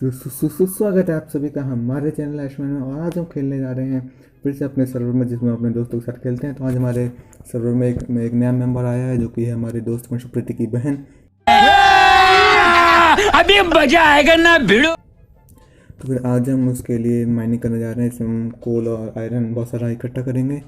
स्वागत है आप सभी का हमारे चैनल ऐशमैन में। और आज हम खेलने जा रहे हैं फिर से अपने सर्वर में, जिसमें अपने दोस्तों के साथ खेलते हैं। तो आज हमारे सर्वर में एक नया मेंबर आया है, जो कि है हमारे दोस्त पंशुप्रीति की बहन। अभी मजा आएगा ना भिड़ो। तो फिर आज हम उसके लिए माइनिंग करने जा रहे हैं। इसमें हम कोल और आयरन बहुत सारा इकट्ठा करेंगे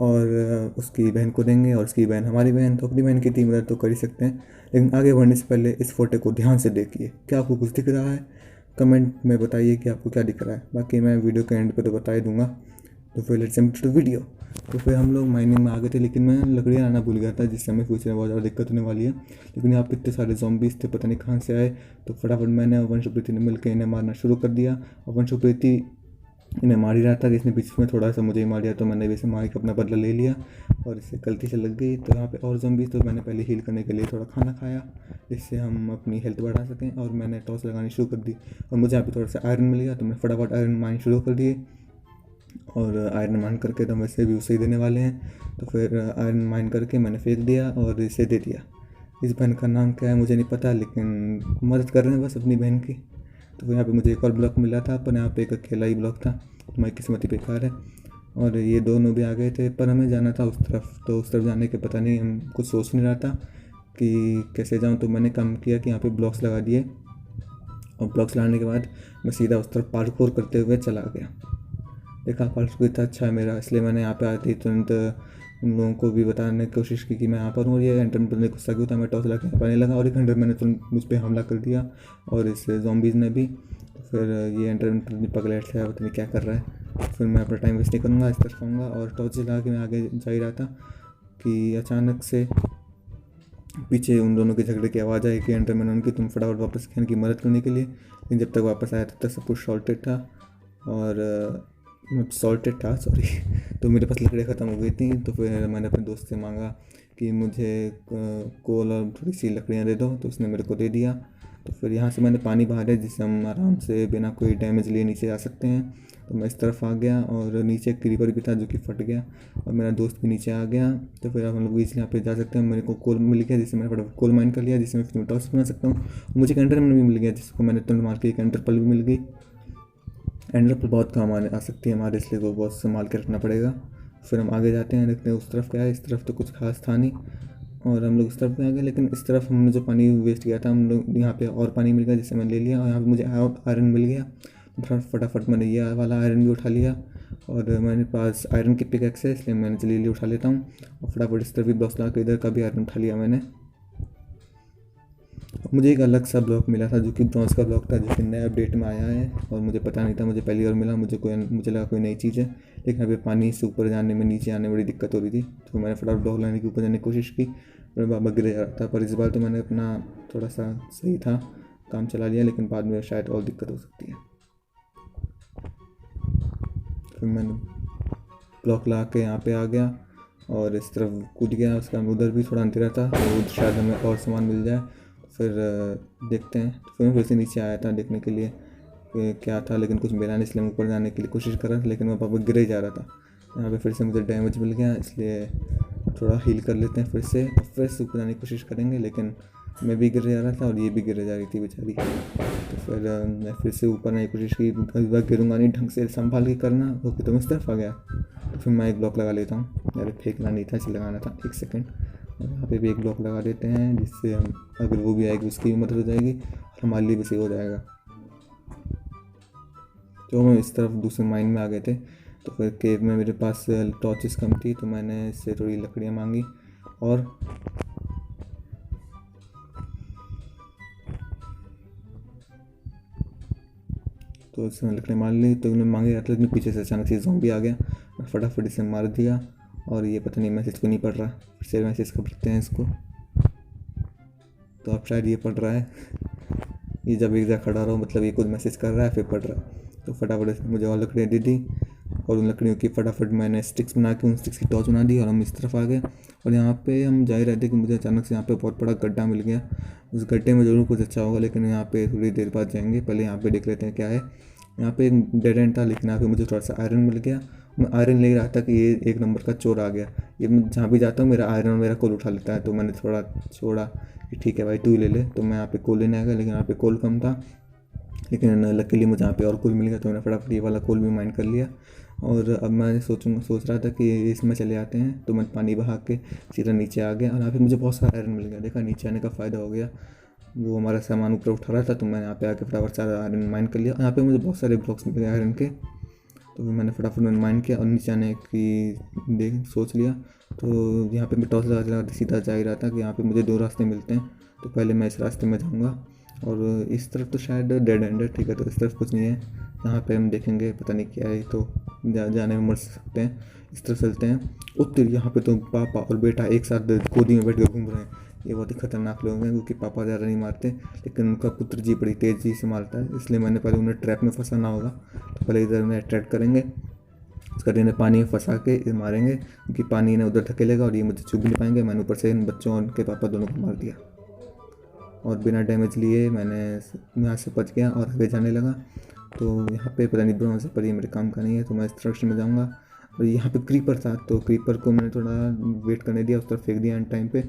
और उसकी बहन को देंगे, और उसकी बहन हमारी बहन, तो अपनी बहन की इतनी मदद तो कर ही सकते हैं। लेकिन आगे बढ़ने से पहले इस फोटो को ध्यान से देखिए। क्या आपको कुछ दिख रहा है? कमेंट में बताइए कि आपको क्या दिख रहा है। बाकी मैं वीडियो के एंड पे तो बता ही दूंगा। तो फिर लेट्स जंप टू वीडियो। तो फिर हम लोग माइनिंग में आ गए थे, लेकिन मैं लकड़ियाँ लाना भूल गया था, जिससे हमें फ्यूचर में बहुत ज़्यादा दिक्कत होने वाली है। लेकिन यहाँ पे इतने सारे ज़ॉम्बीज़ थे, पता नहीं कहाँ से आए। तो फटाफट मैंने और वंशुप्रीति ने मिलकर इन्हें मारना शुरू कर दिया। और वंशुप्रीति इन्हें मार ही रहा था कि इसने बीच में थोड़ा सा मुझे ही मार दिया, तो मैंने भी इसे मार के अपना बदला ले लिया और इससे गलती से लग गई। तो यहाँ पे और ज़ॉम्बीज़, तो मैंने पहले हील करने के लिए थोड़ा खाना खाया, जिससे हम अपनी हेल्थ बढ़ा सकें। और मैंने टॉर्च लगानी शुरू कर दी और मुझे यहाँ पे थोड़ा सा आयरन मिल गया, तो मैं फटाफट आयरन माइन शुरू कर दिए। और आयरन माइन करके तो वैसे भी उसे ही देने वाले हैं। तो फिर आयरन माइन करके मैंने फेंक दिया और इसे दे दिया। इस बहन का नाम क्या है मुझे नहीं पता, लेकिन मदद कर रहे हैं बस अपनी बहन की। तो यहाँ पे मुझे एक और ब्लॉक मिला था, पर यहाँ पे एक अकेला ही ब्लॉक था। तो मेरी किस्मत ही बेकार है। और ये दोनों भी आ गए थे, पर हमें जाना था उस तरफ। तो उस तरफ जाने के पता नहीं, हम कुछ सोच नहीं रहा था कि कैसे जाऊँ। तो मैंने काम किया कि यहाँ पे ब्लॉक्स लगा दिए, और ब्लॉक्स लगाने के बाद मैं सीधा उस तरफ पार्कोर करते हुए चला गया। देखा पार्कोर इतना अच्छा है मेरा, इसलिए मैंने यहाँ पे आते ही तुरंत उन लोगों को भी बताने की कोशिश की कि मैं यहाँ पर हूँ। और ये एंटर में गुस्सा क्यों था, मैं टॉस लगा के पाने लगा और एक हंड्रेड मैंने तुरंत मुझ पर हमला कर दिया, और इस ज़ॉम्बीज़ ने भी। तो फिर ये एंटर पगलेट से पता नहीं क्या कर रहा है। फिर मैं अपना टाइम वेस्ट नहीं करूँगा, इस तरफ आऊँगा। और टॉर्च जला के मैं आगे जा ही रहा था कि अचानक से पीछे उन दोनों के झगड़े की आवाज़ आई कि एंटर मैंने उनकी, तुम फटाफट वापस खेल की मदद करने के लिए। लेकिन जब तक वापस आया तब तक सब कुछ सॉल्टेड था, और सॉरी। तो मेरे पास लकड़ियाँ ख़त्म हो गई थी। तो फिर मैंने अपने दोस्त से मांगा कि मुझे कोल और थोड़ी सी लकड़ियाँ दे दो, तो उसने मेरे को दे दिया। तो फिर यहाँ से मैंने पानी बहा दिया, जिससे हम आराम से बिना कोई डैमेज लिए नीचे आ सकते हैं। तो मैं इस तरफ आ गया, और नीचे एक क्रीपर भी था जो कि फट गया, और मेरा दोस्त भी नीचे आ गया। तो फिर अब हम लोग इस यहाँ पे जा सकते हैं। मेरे को कोल मिल गया, जिससे मैंने फटाफट कोल माइन कर लिया, जिससे मैं टॉस बना सकता हूँ। मुझे एक एंडरमैन भी मिल गया, जिसको मैंने तुरंत मार के एक एंडर पर्ल भी मिल गई। एंडर पर्ल बहुत काम आ सकती है हमारे, इसलिए वो बहुत संभाल के रखना पड़ेगा। फिर हम आगे जाते हैं, देखते हैं उस तरफ क्या है। इस तरफ तो कुछ खास था नहीं, और हम लोग इस तरफ आ गए। लेकिन इस तरफ हमने जो पानी वेस्ट किया था, हम लोग यहाँ पे और पानी मिल गया, जिससे मैंने ले लिया। और यहाँ पे मुझे आयरन मिल गया। फटाफट मैंने ये वाला आयरन भी उठा लिया, और मेरे पास आयरन की पिकैक्स है, इसलिए मैंने जल्दी उठा लेता हूँ। और फटाफट इस तरफ भी ब्लॉक्स लगा के इधर का भी आयरन उठा लिया मैंने। मुझे एक अलग सा ब्लॉक मिला था, जो कि ब्रॉन्ज का ब्लॉक था, जो कि नए अपडेट में आया है, और मुझे पता नहीं था। मुझे पहली बार मिला, मुझे लगा कोई नई चीज़ है। लेकिन अभी पानी से ऊपर जाने में, नीचे आने में बड़ी दिक्कत हो रही थी। तो मैंने फटाफट ब्लॉक लाने की ऊपर जाने की कोशिश की, और बाबा गिर जा रहा था। पर इस बार तो मैंने अपना थोड़ा सा सही था, काम चला लिया। लेकिन बाद में शायद और दिक्कत हो सकती है। फिर मैंने ब्लॉक ला के यहाँ पे आ गया और इस तरफ कूद गया। उसका उधर भी थोड़ा अंधेरा था, तो शायद हमें और सामान मिल जाए। फिर देखते हैं। तो फिर से नीचे आया था देखने के लिए कि क्या था, लेकिन कुछ मिला नहीं, इसलिए मैं ऊपर जाने के लिए कोशिश कर रहा था, लेकिन मैं पापा गिर ही जा रहा था। यहाँ पे फिर से मुझे डैमेज मिल गया, इसलिए थोड़ा हील कर लेते हैं। फिर से ऊपर जाने की कोशिश करेंगे, लेकिन मैं भी गिर जा रहा था और ये भी गिर जा रही थी बेचारी। तो फिर मैं फिर से ऊपर आने की कोशिश की। इस बार गिरूँगा नहीं, ढंग से संभाल के करना। ओके, तो मैं इस तरफ आ गया। तो फिर मैं एक ब्लॉक लगा लेता हूँ। अरे फेंकना नहीं था, इसे लगाना था। एक सेकेंड। और यहाँ पे भी एक ब्लॉक लगा देते हैं, जिससे हम अगर वो भी आएगी उसकी भी मदद हो जाएगी, और हमारे लिए भी सही हो जाएगा। तो हम इस तरफ दूसरे माइन में आ गए थे। तो फिर केव में मेरे पास टॉर्चेस कम थी, तो मैंने इससे थोड़ी लकड़ियाँ मांगी, और तो इसमें लकड़ियाँ मार ली। तो उन्हें मांगे जाते, लेकिन पीछे से अचानक से ज़ॉम्बी आ गया, फटाफट इसे मार दिया। और ये पता नहीं मैसेज को नहीं पढ़ रहा, फिर से मैसेज को पढ़ते हैं इसको। तो अब शायद ये पढ़ रहा है। ये जब एक जगह खड़ा रहो, मतलब ये कुछ मैसेज कर रहा है फिर पढ़ रहा है। तो फटाफट इसने मुझे और लकड़ियाँ दे दी, और उन लकड़ियों की फटाफट मैंने स्टिक्स बना के उन स्टिक्स की टॉर्च बना दी, और हम इस तरफ आ गए। और यहाँ पे हम जा ही रहे थे कि मुझे अचानक से यहाँ पे बहुत बड़ा गड्ढा मिल गया। उस गड्ढे में ज़रूर कुछ अच्छा होगा, लेकिन यहाँ पे थोड़ी देर बाद जाएंगे। पहले यहाँ पे देख लेते हैं क्या है। यहाँ पे एक डेड एंड था, लेकिन यहाँ पे मुझे थोड़ा सा आयरन मिल गया। मैं आयरन ले रहा था कि ये एक नंबर का चोर आ गया। ये मैं जहाँ भी जाता हूँ मेरा आयरन मेरा कोल उठा लेता है। तो मैंने थोड़ा छोड़ा कि ठीक है भाई तू ही ले ले। तो मैं यहाँ पे कोल लेने आ गया, लेकिन यहाँ पे कोल कम था, लेकिन लकीली मुझे यहाँ पे और कोल मिल गया, तो मैंने फटाफट ये वाला कोल भी माइन कर लिया। और अब मैं सोच रहा था कि इसमें चले आते हैं, तो मैं पानी बहा के सीधा नीचे आ गया और यहाँ पे मुझे बहुत सारा आयरन मिल गया। देखा, नीचे आने का फ़ायदा हो गया। वो हमारा सामान ऊपर उठा रहा था, तो मैं यहाँ पे आके फटाफट सारा आयरन माइन कर लिया। यहाँ पे मुझे बहुत सारे ब्लॉक्स मिल गए आयरन के, तो फिर मैंने फटाफट माइन किया और नीचे आने की सोच लिया। तो यहाँ पे मैं टॉर्च लगा सीधा जा ही रहा था कि यहाँ पे मुझे 2 रास्ते मिलते हैं, तो पहले मैं इस रास्ते में जाऊँगा। और इस तरफ तो शायद डेड एंड है, ठीक है, तो इस तरफ कुछ नहीं है। यहाँ पे हम देखेंगे, पता नहीं क्या है, तो जाने में मर सकते हैं। इस तरफ चलते हैं। उत्तर यहाँ पे तो पापा और बेटा एक साथ गोदी में बैठ कर घूम रहे हैं। ये बहुत ही खतरनाक लोग हैं, क्योंकि पापा ज़्यादा नहीं मारते, लेकिन उनका पुत्र जी बड़ी तेज़ी से मारता है। इसलिए मैंने पहले उन्हें ट्रैप में फंसाना होगा। तो पहले इधर उन्हें अट्रैक्ट करेंगे, उसका इन्हें पानी में फंसा के मारेंगे, क्योंकि पानी इन्हें उधर धकेलेगा और ये मुझे छू भी नहीं पाएंगे। मैंने ऊपर से इन बच्चों और उनके पापा दोनों को मार दिया और बिना डैमेज लिए मैंने यहाँ से बच गया और आगे जाने लगा। तो यहाँ पे पता नहीं ब्रह्मा से पर ये मेरे काम का नहीं है, तो मैं इस डायरेक्शन में जाऊँगा। और यहाँ पे क्रीपर था, तो क्रीपर को मैंने थोड़ा वेट करने दिया, उस तरफ फेंक दिया एंड टाइम पे,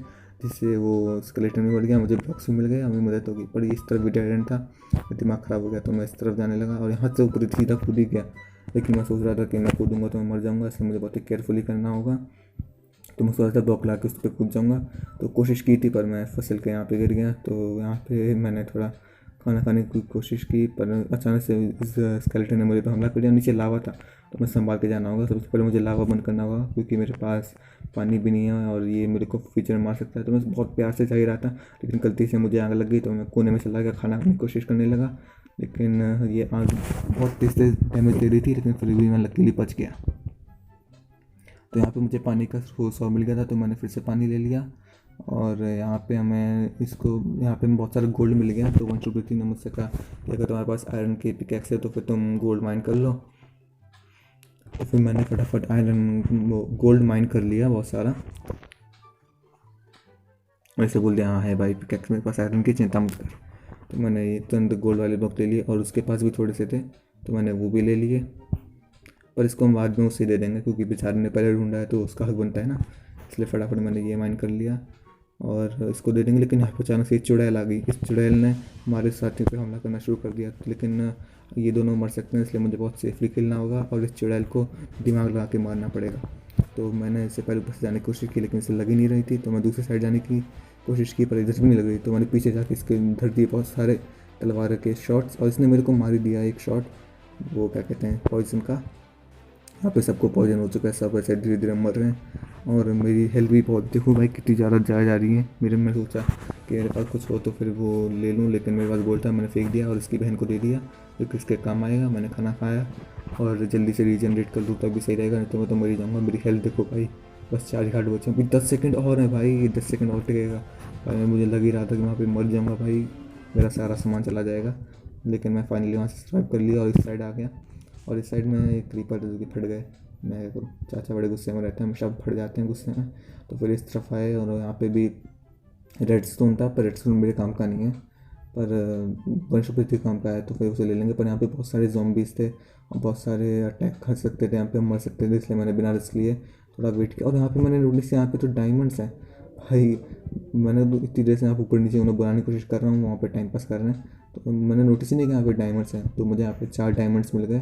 जिससे वो स्केलेटन में बढ़ गया। मुझे ब्लॉक्स भी मिल गए, हमें मदद होगी। पर इस तरफ भी डेड एंड था, दिमाग ख़राब हो गया, तो मैं इस तरफ जाने लगा और यहाँ से ऊपर सीधा कूद ही गया। लेकिन मैं सोच रहा था कि मैं कूदूँगा तो मैं मर जाऊँगा, इसलिए मुझे बहुत ही केयरफुली करना होगा। तो मैं सोच रहा था ब्लॉक ला के उस पर कूद जाऊँगा, तो कोशिश की थी, पर मैं फिसल के यहाँ पे गिर गया। तो यहाँ पे मैंने थोड़ा खाना खाने की कोशिश की, पर अचानक से इस स्केलेटन ने मुझे तो हमला कर दिया। नीचे लावा था, तो मैं संभाल के जाना होगा। सबसे पहले मुझे लावा बंद करना होगा, क्योंकि मेरे पास पानी भी नहीं है और ये मेरे को फ्यूचर में मार सकता है। तो मैं बहुत प्यार से जा ही रहा था, लेकिन गलती से मुझे आग लग गई, तो मैं कोने में चला गया, खाना खाने की कोशिश करने लगा। लेकिन ये आग बहुत तेज़ से डैमेज दे रही थी, लेकिन फिर भी मैं लकीली बच गया। तो यहाँ पे मुझे पानी का सोर्स और मिल गया था, तो मैंने फिर से पानी ले लिया। और यहाँ पे हमें यहाँ पे बहुत सारा गोल्ड मिल गया। तो वंश रुपये ने मुझसे कहा कि अगर तुम्हारे पास आयरन की पिकैक्स है तो फिर तुम गोल्ड माइन कर लो। तो फिर मैंने फटाफट गोल्ड माइन कर लिया बहुत सारा। वैसे बोल दिया, हाँ है भाई पिकैक्स मेरे पास आयरन की, चिंता मत कर। तो मैंने ये तुरंत गोल्ड वाले ब्लॉक ले लिए और उसके पास भी थोड़े से थे, तो मैंने वो भी ले लिए। पर इसको हम बाद में उसे दे देंगे, क्योंकि बेचारे ने पहले ढूंढा है तो उसका हक बनता है ना। इसलिए फटाफट मैंने ये माइन कर लिया और इसको दे देंगे। लेकिन यहाँ पर अचानक से चुड़ैल आ गई। इस चुड़ैल ने हमारे साथियों पर हमला करना शुरू कर दिया, लेकिन ये दोनों मर सकते हैं, इसलिए मुझे बहुत सेफली खेलना होगा और इस चुड़ैल को दिमाग लगा के मारना पड़ेगा। तो मैंने इससे पहले ऊपर से जाने की कोशिश की, लेकिन इसे लग ही नहीं रही थी, तो मैं दूसरी साइड जाने की कोशिश की, पर इधर से भी नहीं लग रही। तो मैंने पीछे जाके इसके धर दिए बहुत सारे तलवार के शॉट्स और इसने मेरे को मार ही दिया एक शॉट, वो क्या कहते हैं, पॉइजन का। यहाँ पे सबको पॉइजन हो चुका है, सब ऐसे धीरे धीरे मर रहे हैं और मेरी हेल्थ भी बहुत, देखो भाई कितनी ज़्यादा जा रही है मेरे। मैं सोचा कि मेरे पास कुछ हो तो फिर वो ले लूँ, लेकिन मेरे पास गोल्ड था, मैंने फेंक दिया और इसकी बहन को दे दिया, जो कि इसके काम आएगा। मैंने खाना खाया और जल्दी से रीजनरेट कर दूँ तभी सही रहेगा, नहीं तो मैं तो मर ही जाऊँगा। मेरी हेल्थ देखो भाई, बस 4 घाट बचे, अभी 10 सेकंड और है भाई, 10 सेकंड और टिकेगा भाई। मुझे लग ही रहा था कि वहाँ पे मर जाऊँगा भाई, मेरा सारा सामान चला जाएगा। लेकिन मैं फाइनली वहाँ से सर्वाइव कर लिया और इस साइड आ गया। और इस साइड में एक क्रीपर जो कि फट गए। मैं क्या करूँ, चाचा बड़े गुस्से में रहते हैं, हमेशा फट जाते हैं गुस्से में। तो फिर इस तरफ आए और यहाँ पे भी रेड स्टोन था, पर रेड स्टोन मेरे काम का नहीं है, पर वंशपति काम का है, तो फिर उसे ले लेंगे। पर यहाँ पे बहुत सारे ज़ॉम्बीज़ थे और बहुत सारे अटैक कर सकते थे, यहाँ पे हम मर सकते थे, इसलिए मैंने बिना रिस्क लिए थोड़ा वेट किया। और यहाँ पे मैंने नोटिस किया यहाँ पे तो डायमंड्स हैं भाई। मैंने तो इतनी देर से यहाँ पर ऊपर नीचे उन्हें बनाने की कोशिश कर रहा हूँ, वहाँ पर टाइम पास कर रहे हैं, तो मैंने नोटिस ही नहीं किया यहाँ पे डायमंड्स हैं। तो मुझे यहाँ पे 4 डायमंड्स मिल गए।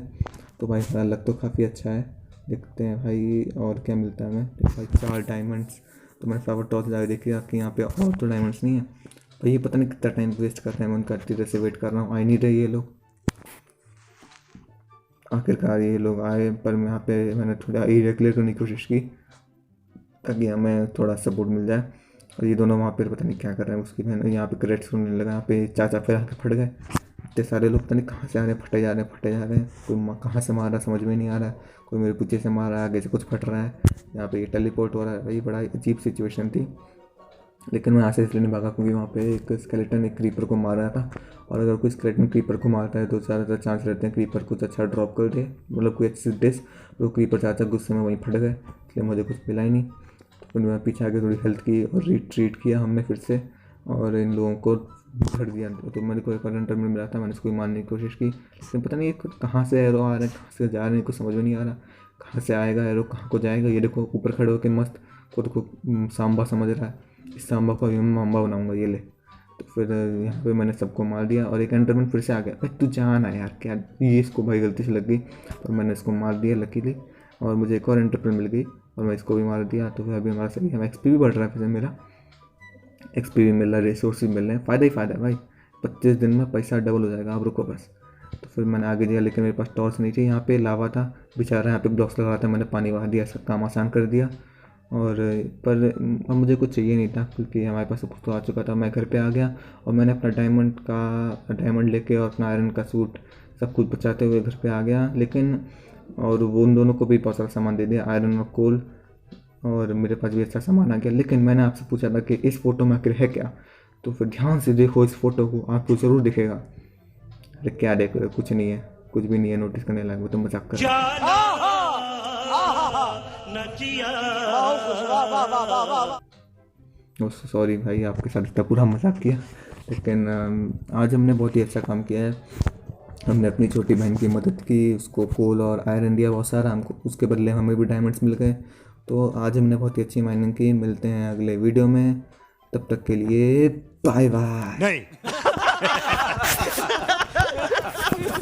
तो भाई मेरा लक तो काफ़ी अच्छा है, देखते हैं भाई और क्या मिलता है हमें। तो भाई 4 डायमंड्स। तो मैंने फ्लावर टॉस जाकर देखा कि यहाँ पे और तो डायमंड्स नहीं है। भाई ये पता नहीं कितना टाइम वेस्ट कर रहे हैं, मैं उनका इतनी देर से वेट कर रहा हूँ, आ ही नहीं रहे ये लोग। आखिरकार ये लोग आए, पर यहाँ पे मैंने थोड़ा इरेगुलर करने की कोशिश की ताकि हमें थोड़ा सपोर्ट मिल जाए। और ये दोनों वहाँ पे पता नहीं क्या कर रहे हैं, उसकी बहन यहाँ पे क्रेट सुनने लगा। यहाँ पे चाचा फिर आके फट गए। इतने सारे लोग पता नहीं कहाँ से आ रहे हैं, फटे जा रहे हैं, फटे जा रहे हैं। कोई कहाँ से मार रहा समझ में नहीं आ रहा है, कोई मेरे पीछे से मार रहा है, आगे से कुछ फट रहा है। यहाँ पे ये टेलीपोर्ट हो रहा है भाई, बड़ा अजीब सिचुएशन थी। लेकिन मैं यहाँ से इसलिए नहीं भागा क्योंकि वहाँ पे एक स्केलेटन एक क्रीपर को मार रहा था, और अगर कोई स्केलेटन क्रीपर को मारता है तो ज़्यादातर चांस रहते हैं क्रीपर कुछ अच्छा ड्रॉप कर दे, मतलब कोई अच्छी डिश। तो क्रीपर चाचा गुस्से में वहीं फट गए, इसलिए मुझे कुछ मिला ही नहीं। तो फिर मैं पीछे आके थोड़ी हेल्थ की और रिट्रीट किया हमने फिर से, और इन लोगों को धर दिया। तो मेरे को एक और टर्मिनल मिला था, मैंने इसको मारने की कोशिश की, लेकिन पता नहीं कहाँ से एरो आ रहे हैं, कहाँ से जा रहे हैं, कुछ समझ में नहीं आ रहा कहाँ से आएगा एरो, कहाँ को जाएगा। ये देखो ऊपर खड़े होकर मस्त खुद को सांबा समझ रहा है, इस सांबा को अभी मैं मांबा बनाऊंगा, ये ले। तो फिर यहाँ पे मैंने सबको मार दिया और एक एंडरमैन फिर से आ गया। भाई तू जान आ यार, क्या ये इसको भाई गलती से लग गई और मैंने इसको मार दिया लकीली, और मुझे एक और एंटरमैन मिल गई और मैं इसको भी मार दिया। तो फिर अभी हमारा सही है, एक्सपी भी बढ़ रहा है, फिर मेरा एक्सपी भी मिल रहा है, रिसोर्स भी मिल रहे हैं, फ़ायदा ही फ़ायदा है भाई। 25 दिन में पैसा डबल हो जाएगा, आप रुको बस। तो फिर मैंने आगे दिया, लेकिन मेरे पास टॉर्च नहीं थी। यहाँ पे लावा था बेचारा, यहाँ पे ब्लॉक्स लगा था, मैंने पानी बहा दिया, सब काम आसान कर दिया। और पर अब मुझे कुछ चाहिए नहीं था क्योंकि हमारे पास सब कुछ तो आ चुका था। मैं घर पे आ गया और मैंने अपना डायमंड लेके और अपना आयरन का सूट सब कुछ बचाते हुए घर पे आ गया। लेकिन और वो उन दोनों को भी बहुत सारा सामान दे दिया, आयरन और कोल, और मेरे पास भी अच्छा सामान आ गया। लेकिन मैंने आपसे पूछा था कि इस फ़ोटो में आखिर है क्या, तो फिर ध्यान से देखो इस फ़ोटो को, आपको ज़रूर दिखेगा। अरे क्या देखो, कुछ नहीं है, कुछ भी नहीं है नोटिस करने लायक, वो तो मजाक कर रहा है। सॉरी भाई, आपके साथ इतना पूरा मजाक किया, लेकिन आज हमने बहुत ही अच्छा काम किया है। हमने अपनी छोटी बहन की मदद की, उसको कोल और आयरन दिया बहुत सारा, हमको उसके बदले हमें भी डायमंड्स मिल गए। तो आज हमने बहुत ही अच्छी माइनिंग की। मिलते हैं अगले वीडियो में, तब तक के लिए बाय बाय।